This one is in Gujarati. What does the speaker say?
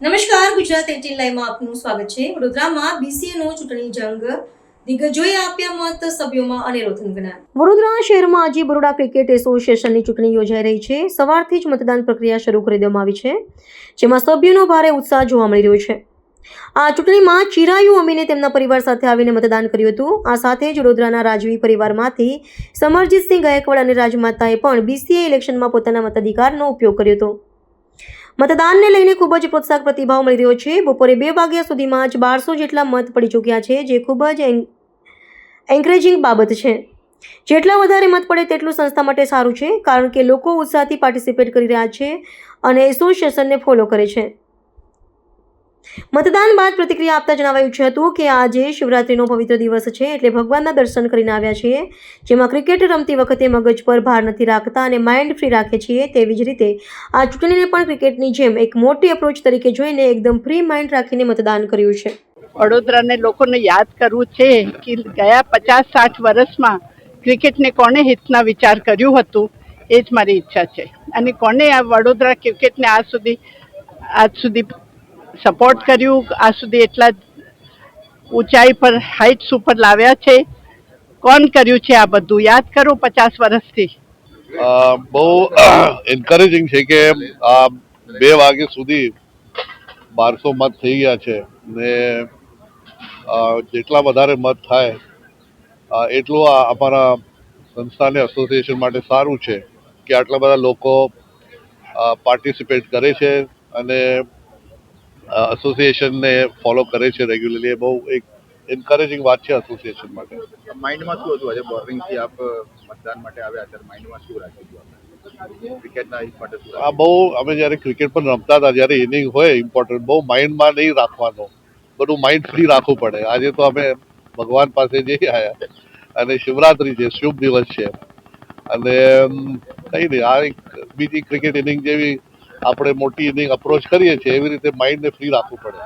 નમસ્કાર, ગુજરાત 18 લાઈવમાં આપનું સ્વાગત છે। વડોદરામાં બીસીએનો ચૂંટણી જંગ દિગ્ગજોએ આપ્યા મત, સભ્યોમાં અનેરો થનગનાટ। વડોદરા શહેરમાં આજે બરોડા ક્રિકેટ એસોસિએશનની ચૂંટણી યોજાઈ રહી છે। સવારથી જ મતદાન પ્રક્રિયા શરૂ કરી દેવામાં આવી છે, જેમાં સભ્યોનો ભારે ઉત્સાહ જોવા મળી રહ્યો છે। આ ચૂંટણીમાં ચિરાયુ અમીને તેમના પરિવાર સાથે આવીને મતદાન કર્યું હતું। આ સાથે જ વડોદરાના રાજવી પરિવારમાંથી સમરજીતસિંહ ગાયકવાડ અને રાજમાતાએ પણ બીસીએ ઇલેક્શનમાં પોતાના મતાધિકારનો ઉપયોગ કર્યો હતો। મતદાનને લઈને ખૂબ જ પ્રોત્સાહક પ્રતિભાવ મળી રહ્યો છે। બપોરે 2 વાગ્યા સુધીમાં જ 1200 જેટલા મત પડી ચૂક્યા છે, જે ખૂબ જ એન્કરેજિંગ બાબત છે। જેટલા વધારે મત પડે તેટલું સંસ્થા માટે સારું છે, કારણ કે લોકો ઉત્સાહથી પાર્ટિસિપેટ કરી રહ્યા છે અને એસોસિએશનને ફોલો કરે છે। મતદાન બાદ પ્રતિક્રિયા આપતા જણાવાયું હતું કે આજે શિવરાત્રીનો પવિત્ર દિવસ છે, એટલે ભગવાનના દર્શન કરીને આવ્યા છીએ, જેમાં ક્રિકેટ રમતી વખતે મગજ પર ભાર નથી રાખતા અને માઇન્ડ ફ્રી રાખે છીએ। તેવી જ રીતે આ ચૂંટણીને પણ ક્રિકેટની જેમ એક મોટી અપ્રોચ તરીકે જોઈને એકદમ ફ્રી માઇન્ડ રાખીને મતદાન કર્યું છે। વડોદરાને લોકોને યાદ કરવું છે કે ગયા 50-60 વર્ષમાં ક્રિકેટને કોણે હિતના વિચાર કર્યું હતું, એ જ મારી ઈચ્છા છે। અને કોણે આ વડોદરા ક્રિકેટને આજ સુધી સપોર્ટ કર્યું, આજ સુધી એટલા ઊંચાઈ પર હાઇટ્સ ઉપર લાવ્યા છે, કોણ કર્યું છે આ બધું યાદ કરો 50 વર્ષથી। બહુ એન્કરેજિંગ છે કે આ 2 વાગ્યા સુધી 1200 મત થઈ ગયા છે ને જેટલા વધારે મત થાય એટલું અમારા સંસ્થાને એસોસિએશન માટે સારું છે કે આટલા બધા લોકો પાર્ટિસિપેટ કરે છે અને એસોસિએશનને ફોલો કરે છે રેગ્યુલરલી। એ બહુ એક એન્કરેજિંગ વાત છે એસોસિએશન માટે। માઇન્ડમાં શું હતું આજે બોર્ડિંગથી આપ મતદાન માટે આવ્યા, ત્યારે માઇન્ડમાં શું રાખ્યું હતું ક્રિકેટના માટે? આ બહુ અમે જ્યારે ક્રિકેટ પણ રમતા હતા, જ્યારે ઇનિંગ હોય ઇમ્પોર્ટન્ટ, બહુ માઇન્ડમાં નહીં રાખવાનો, બધું માઇન્ડ ફ્રી રાખવું પડે। આજે તો અમે ભગવાન પાસે જઈ આવ્યા અને શિવરાત્રી છે, શુભ દિવસ છે અને કઈ નહીં, આ એક બીજી ક્રિકેટ ઇનિંગ જેવી આપણે મોટી ઇનિંગ અપ્રોચ કરીએ છીએ, એવી રીતે માઇન્ડને ફ્રી રાખવું પડે।